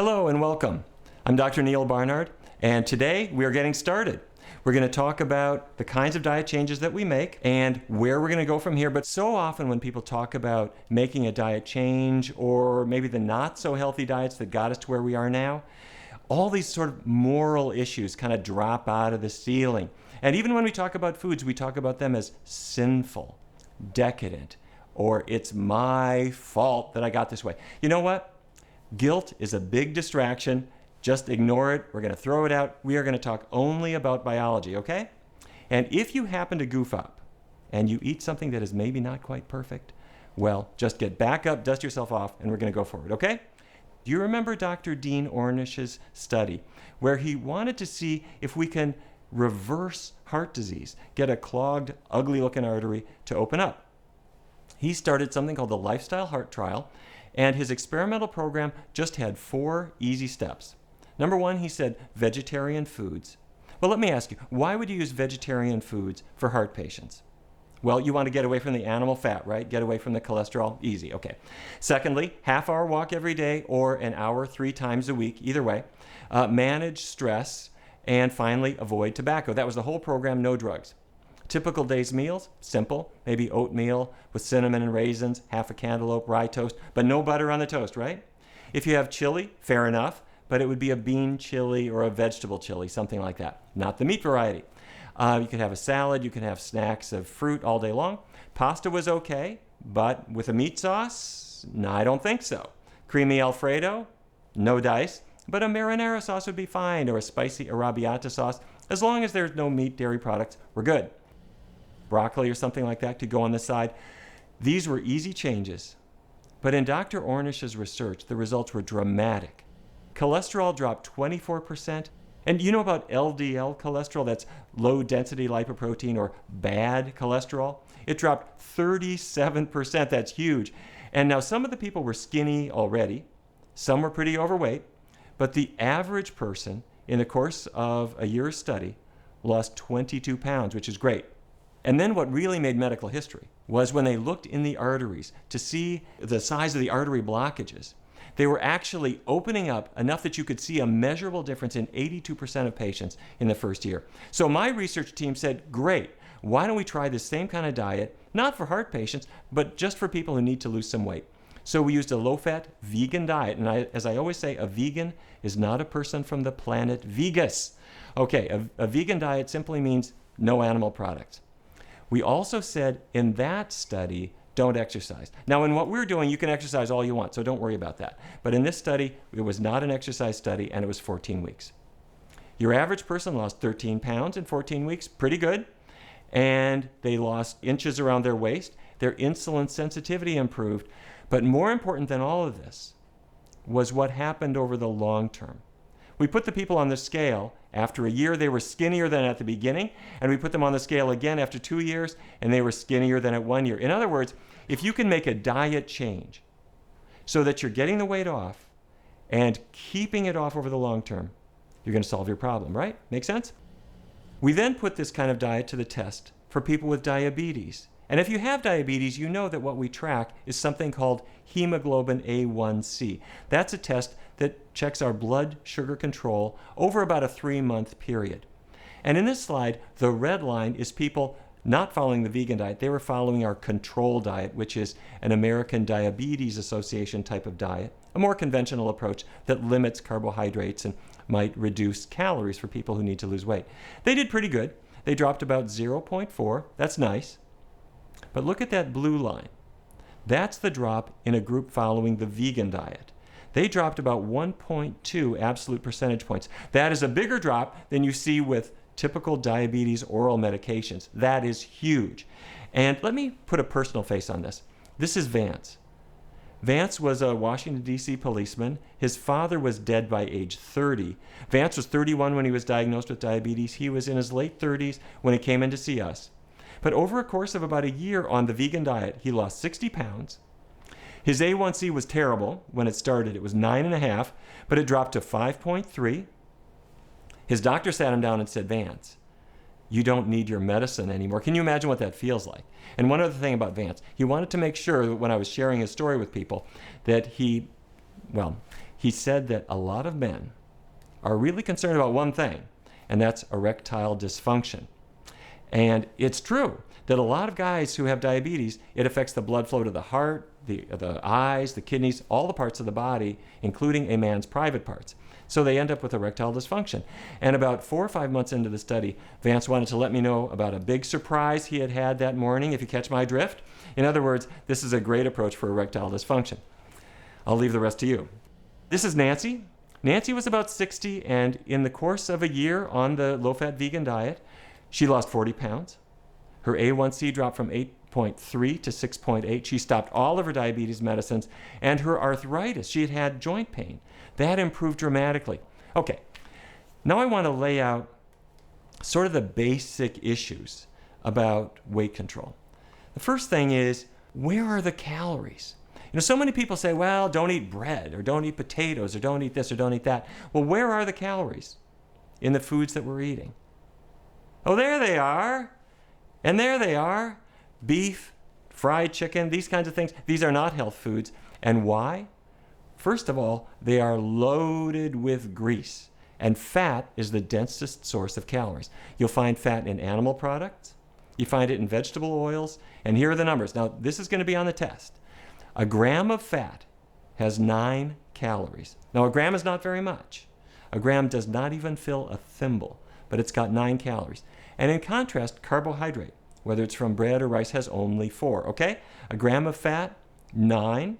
Hello and welcome. I'm Dr. Neil Barnard, and today we are getting started. We're going to talk about the kinds of diet changes that we make and where we're going to go from here. But so often when people talk about making a diet change or maybe the not so healthy diets that got us to where we are now, all these sort of moral issues kind of drop out of the ceiling. And even when we talk about foods, we talk about them as sinful, decadent, or it's my fault that I got this way. You know what? Guilt is a big distraction. Just ignore it. We're going to throw it out. We are going to talk only about biology, okay? And if you happen to goof up and you eat something that is maybe not quite perfect, well, just get back up, dust yourself off, and we're going to go forward, okay? Do you remember Dr. Dean Ornish's study where he wanted to see if we can reverse heart disease, get a clogged, ugly-looking artery to open up? He started something called the Lifestyle Heart Trial, and his experimental program just had 4 easy steps. Number 1, he said vegetarian foods. Well, let me ask you, why would you use vegetarian foods for heart patients? Well, you want to get away from the animal fat, right? Get away from the cholesterol. Easy, okay. Secondly, half-hour walk every day or an hour 3 times a week, either way. Manage stress. And finally, avoid tobacco. That was the whole program, no drugs. Typical day's meals, simple, maybe oatmeal with cinnamon and raisins, half a cantaloupe, rye toast, but no butter on the toast, right? If you have chili, fair enough, but it would be a bean chili or a vegetable chili, something like that, not the meat variety. You could have a salad, you can have snacks of fruit all day long. Pasta was okay, but with a meat sauce, no, I don't think so. Creamy Alfredo, no dice, but a marinara sauce would be fine, or a spicy arrabbiata sauce. As long as there's no meat, dairy products, we're good. Broccoli or something like that could go on the side. These were easy changes, but in Dr. Ornish's research, the results were dramatic. Cholesterol dropped 24%, and you know about LDL cholesterol, that's low-density lipoprotein or bad cholesterol? It dropped 37%, that's huge. And now some of the people were skinny already, some were pretty overweight, but the average person in the course of a year's study lost 22 pounds, which is great. And then what really made medical history was when they looked in the arteries to see the size of the artery blockages. They were actually opening up enough that you could see a measurable difference in 82% of patients in the first year. So my research team said, great, why don't we try the same kind of diet, not for heart patients, but just for people who need to lose some weight. So we used a low-fat vegan diet, and as I always say, a vegan is not a person from the planet Vegas. Okay, a vegan diet simply means no animal products. We also said in that study, don't exercise. Now, in what we're doing, you can exercise all you want, so don't worry about that. But in this study, it was not an exercise study, and it was 14 weeks. Your average person lost 13 pounds in 14 weeks, pretty good. And they lost inches around their waist. Their insulin sensitivity improved. But more important than all of this was what happened over the long term. We put the people on the scale. After a year, they were skinnier than at the beginning, and we put them on the scale again after 2 years, and they were skinnier than at 1 year. In other words, if you can make a diet change so that you're getting the weight off and keeping it off over the long term, you're going to solve your problem, right? Make sense? We then put this kind of diet to the test for people with diabetes. And if you have diabetes, you know that what we track is something called hemoglobin A1C. That's a test that checks our blood sugar control over about a 3-month period. And in this slide, the red line is people not following the vegan diet. They were following our control diet, which is an American Diabetes Association type of diet, a more conventional approach that limits carbohydrates and might reduce calories for people who need to lose weight. They did pretty good. They dropped about 0.4. That's nice. But look at that blue line. That's the drop in a group following the vegan diet. They dropped about 1.2 absolute percentage points. That is a bigger drop than you see with typical diabetes oral medications. That is huge. And let me put a personal face on this. This is Vance. Vance was a Washington, D.C. policeman. His father was dead by age 30. Vance was 31 when he was diagnosed with diabetes. He was in his late 30s when he came in to see us. But over a course of about a year on the vegan diet, he lost 60 pounds. His A1C was terrible when it started. It was 9.5, but it dropped to 5.3. His doctor sat him down and said, Vance, you don't need your medicine anymore. Can you imagine what that feels like? And one other thing about Vance, he wanted to make sure that when I was sharing his story with people that he he said that a lot of men are really concerned about one thing, and that's erectile dysfunction. And it's true that a lot of guys who have diabetes, it affects the blood flow to the heart, the eyes, the kidneys, all the parts of the body, including a man's private parts. So they end up with erectile dysfunction. And about 4 or 5 months into the study, Vance wanted to let me know about a big surprise he had had that morning, if you catch my drift. In other words, this is a great approach for erectile dysfunction. I'll leave the rest to you. This is Nancy. Nancy was about 60, and in the course of a year on the low-fat vegan diet, she lost 40 pounds. Her A1C dropped from 8.3 to 6.8. She stopped all of her diabetes medicines, and her arthritis, she had had joint pain, that improved dramatically. Okay, now I want to lay out sort of the basic issues about weight control. The first thing is, where are the calories? You know, so many people say, well, don't eat bread, or don't eat potatoes, or don't eat this, or don't eat that. Well, where are the calories in the foods that we're eating? Oh, there they are. And there they are. Beef, fried chicken, these kinds of things. These are not health foods. And why? First of all, they are loaded with grease. And fat is the densest source of calories. You'll find fat in animal products. You find it in vegetable oils. And here are the numbers. Now, this is going to be on the test. A gram of fat has 9 calories. Now, a gram is not very much. A gram does not even fill a thimble, but it's got 9 calories. And in contrast, carbohydrate, whether it's from bread or rice, has only 4, okay? A gram of fat, 9.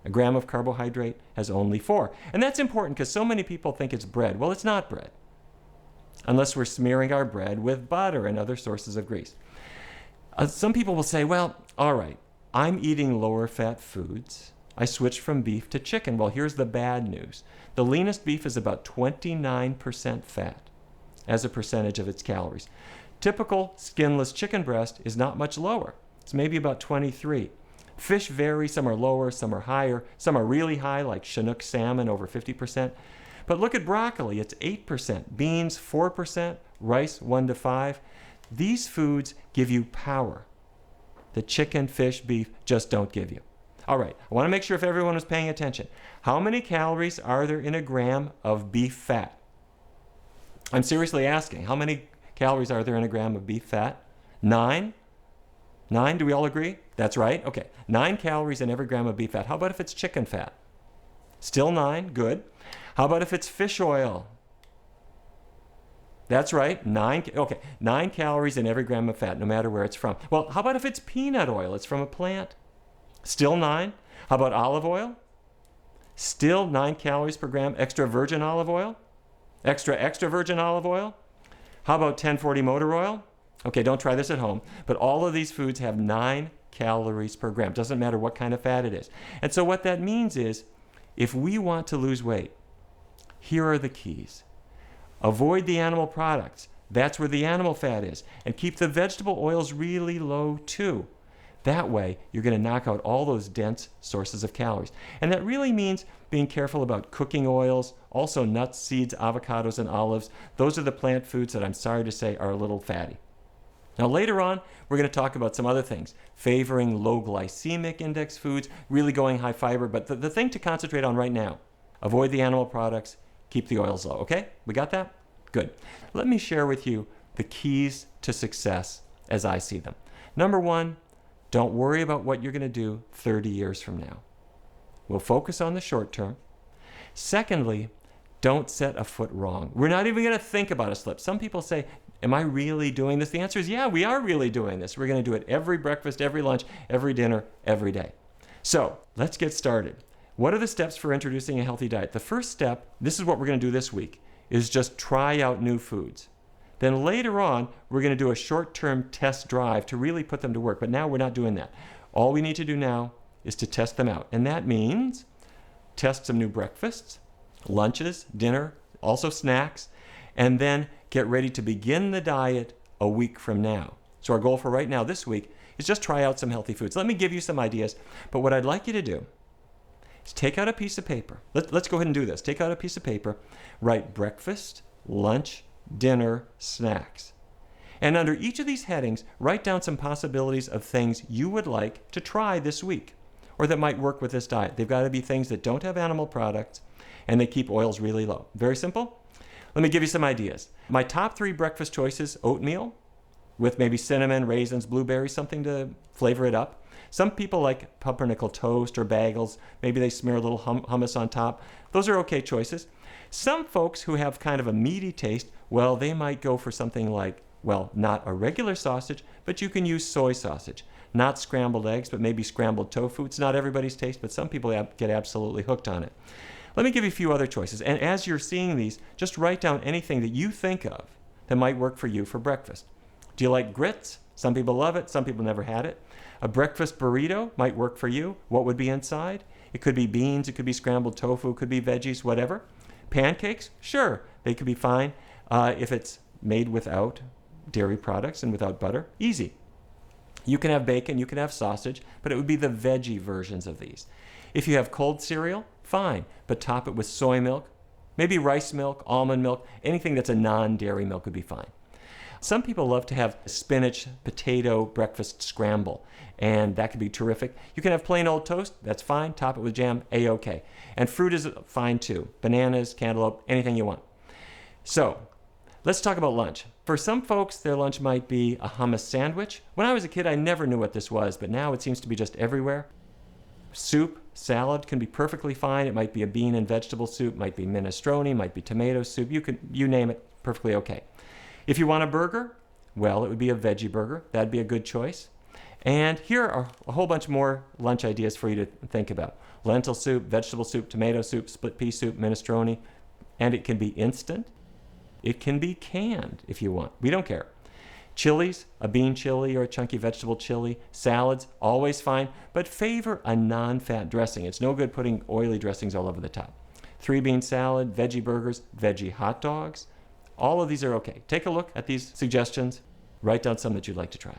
A gram of carbohydrate has only 4. And that's important because so many people think it's bread. Well, it's not bread, unless we're smearing our bread with butter and other sources of grease. Some people will say, well, all right, I'm eating lower fat foods. I switched from beef to chicken. Well, here's the bad news. The leanest beef is about 29% fat as a percentage of its calories. Typical skinless chicken breast is not much lower. It's maybe about 23. Fish vary. Some are lower, some are higher. Some are really high, like Chinook salmon, over 50%. But look at broccoli. It's 8%. Beans, 4%. Rice, 1 to 5. These foods give you power. The chicken, fish, beef just don't give you. All right, I want to make sure if everyone is paying attention. How many calories are there in a gram of beef fat? I'm seriously asking, how many calories are there in a gram of beef fat? 9? 9, do we all agree? That's right, okay. 9 calories in every gram of beef fat. How about if it's chicken fat? Still 9, good. How about if it's fish oil? That's right, 9 calories in every gram of fat, no matter where it's from. Well, how about if it's peanut oil? It's from a plant. Still 9. How about olive oil? Still 9 calories per gram. Extra virgin olive oil? Extra virgin olive oil? How about 1040 motor oil? Okay, don't try this at home. But all of these foods have 9 calories per gram. Doesn't matter what kind of fat it is. And so what that means is, if we want to lose weight, here are the keys. Avoid the animal products. That's where the animal fat is. And keep the vegetable oils really low too. That way, you're going to knock out all those dense sources of calories. And that really means being careful about cooking oils, also nuts, seeds, avocados, and olives. Those are the plant foods that I'm sorry to say are a little fatty. Now later on, we're going to talk about some other things, favoring low glycemic index foods, really going high fiber. But the thing to concentrate on right now, avoid the animal products, keep the oils low, okay? We got that? Good. Let me share with you the keys to success as I see them. Number 1, don't worry about what you're going to do 30 years from now. We'll focus on the short term. Secondly, don't set a foot wrong. We're not even going to think about a slip. Some people say, am I really doing this? The answer is, yeah, we are really doing this. We're going to do it every breakfast, every lunch, every dinner, every day. So let's get started. What are the steps for introducing a healthy diet? The first step, this is what we're going to do this week, is just try out new foods. Then later on, we're going to do a short-term test drive to really put them to work. But now we're not doing that. All we need to do now is to test them out. And that means test some new breakfasts, lunches, dinner, also snacks, and then get ready to begin the diet a week from now. So our goal for right now this week is just try out some healthy foods. Let me give you some ideas. But what I'd like you to do is take out a piece of paper. Let's go ahead and do this. Take out a piece of paper, write breakfast, lunch, dinner, snacks. And under each of these headings, write down some possibilities of things you would like to try this week. or that might work with this diet. They've got to be things that don't have animal products and they keep oils really low. Very simple. Let me give you some ideas. My top 3 breakfast choices: oatmeal with maybe cinnamon, raisins, blueberries, something to flavor it up. Some people like pumpernickel toast or bagels. Maybe they smear a little hummus on top. Those are okay choices. Some folks who have kind of a meaty taste, well, they might go for something like, well, not a regular sausage, but you can use soy sausage. Not scrambled eggs, but maybe scrambled tofu. It's not everybody's taste, but some people get absolutely hooked on it. Let me give you a few other choices. And as you're seeing these, just write down anything that you think of that might work for you for breakfast. Do you like grits? Some people love it. Some people never had it. A breakfast burrito might work for you. What would be inside? It could be beans. It could be scrambled tofu. It could be veggies, whatever. Pancakes? Sure, they could be fine if it's made without dairy products and without butter. Easy. You can have bacon. You can have sausage, but it would be the veggie versions of these. If you have cold cereal, fine, but top it with soy milk, maybe rice milk, almond milk, anything that's a non-dairy milk would be fine. Some people love to have spinach potato breakfast scramble, and that could be terrific. You can have plain old toast, that's fine. Top it with jam, A-OK. And fruit is fine too. Bananas, cantaloupe, anything you want. So, let's talk about lunch. For some folks, their lunch might be a hummus sandwich. When I was a kid, I never knew what this was, but now it seems to be just everywhere. Soup, salad can be perfectly fine. It might be a bean and vegetable soup, might be minestrone, might be tomato soup. You name it, perfectly okay. If you want a burger, well, it would be a veggie burger. That'd be a good choice. And here are a whole bunch more lunch ideas for you to think about. Lentil soup, vegetable soup, tomato soup, split pea soup, minestrone. And it can be instant. It can be canned if you want. We don't care. Chilies, a bean chili or a chunky vegetable chili. Salads, always fine, but favor a non-fat dressing. It's no good putting oily dressings all over the top. 3-bean salad, veggie burgers, veggie hot dogs. All of these are okay. Take a look at these suggestions. Write down some that you'd like to try.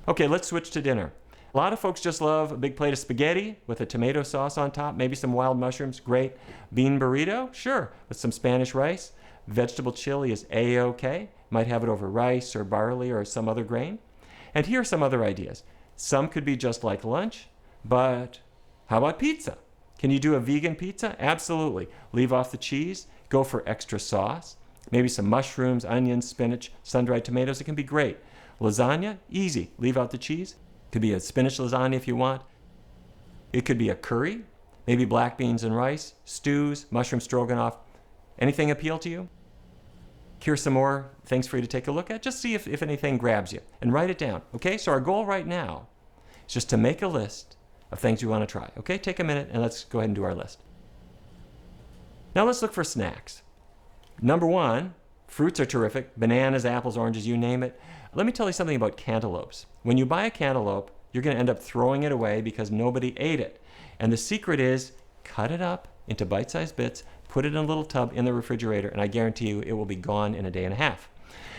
Okay, let's switch to dinner. A lot of folks just love a big plate of spaghetti with a tomato sauce on top, maybe some wild mushrooms, great. Bean burrito, sure, with some Spanish rice. Vegetable chili is A-OK. Might have it over rice or barley or some other grain. And here are some other ideas. Some could be just like lunch, but how about pizza? Can you do a vegan pizza? Absolutely. Leave off the cheese. Go for extra sauce, maybe some mushrooms, onions, spinach, sun-dried tomatoes. It can be great. Lasagna, easy. Leave out the cheese. Could be a spinach lasagna if you want. It could be a curry, maybe black beans and rice, stews, mushroom stroganoff. Anything appeal to you? Here's some more things for you to take a look at. Just see if anything grabs you and write it down. Okay, so our goal right now is just to make a list of things you want to try. Okay, take a minute and let's go ahead and do our list. Now let's look for snacks. Number 1, fruits are terrific. Bananas, apples, oranges, you name it. Let me tell you something about cantaloupes. When you buy a cantaloupe, you're going to end up throwing it away because nobody ate it. And the secret is cut it up into bite-sized bits, put it in a little tub in the refrigerator, and I guarantee you it will be gone in a day and a half.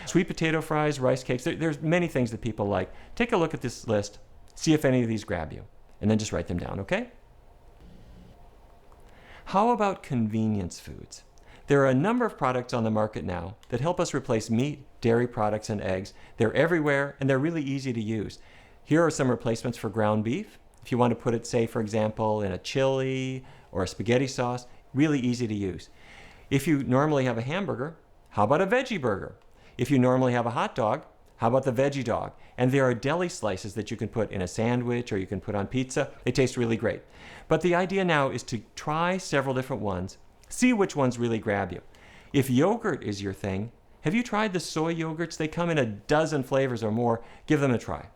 Sweet potato fries, rice cakes, there's many things that people like. Take a look at this list, see if any of these grab you, and then just write them down, okay? How about convenience foods? There are a number of products on the market now that help us replace meat, dairy products, and eggs. They're everywhere, and they're really easy to use. Here are some replacements for ground beef. If you want to put it, say, for example, in a chili or a spaghetti sauce, really easy to use. If you normally have a hamburger, how about a veggie burger? If you normally have a hot dog, how about the veggie dog? And there are deli slices that you can put in a sandwich or you can put on pizza. They taste really great. But the idea now is to try several different ones, see which ones really grab you. If yogurt is your thing, have you tried the soy yogurts? They come in a dozen flavors or more. Give them a try.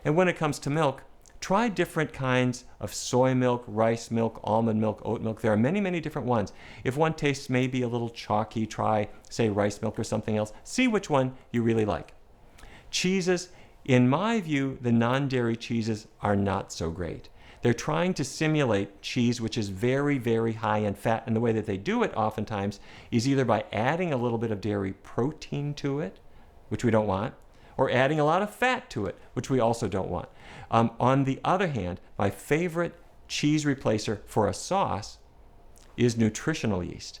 And when it comes to milk, try different kinds of soy milk, rice milk, almond milk, oat milk. There are many, many different ones. If one tastes maybe a little chalky, try, say, rice milk or something else. See which one you really like. Cheeses, in my view, the non-dairy cheeses are not so great. They're trying to simulate cheese, which is very, very high in fat. And the way that they do it oftentimes is either by adding a little bit of dairy protein to it, which we don't want, or adding a lot of fat to it, which we also don't want. On the other hand, my favorite cheese replacer for a sauce is nutritional yeast.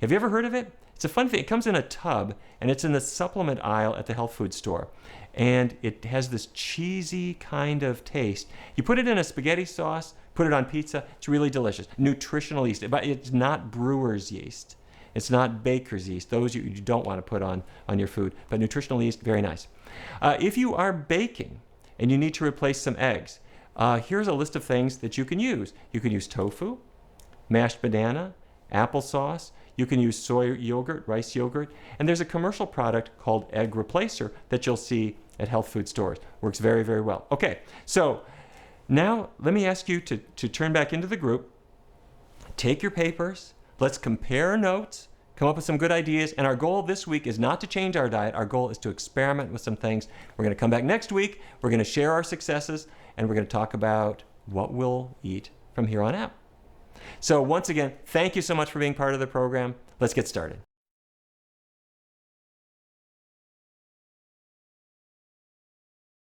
Have you ever heard of it? It's a fun thing. It comes in a tub, and it's in the supplement aisle at the health food store. And it has this cheesy kind of taste. You put it in a spaghetti sauce, put it on pizza. It's really delicious. Nutritional yeast, but it's not brewer's yeast. It's not baker's yeast. Those you don't want to put on your food. But nutritional yeast, very nice. If you are baking and you need to replace some eggs, here's a list of things that you can use. You can use tofu, mashed banana, applesauce. You can use soy yogurt, rice yogurt. And there's a commercial product called Egg Replacer that you'll see at health food stores. Works very, very well. Okay, so now let me ask you to turn back into the group. Take your papers. Let's compare notes, come up with some good ideas. And our goal this week is not to change our diet. Our goal is to experiment with some things. We're going to come back next week. We're going to share our successes, and we're going to talk about what we'll eat from here on out. So once again, thank you so much for being part of the program. Let's get started.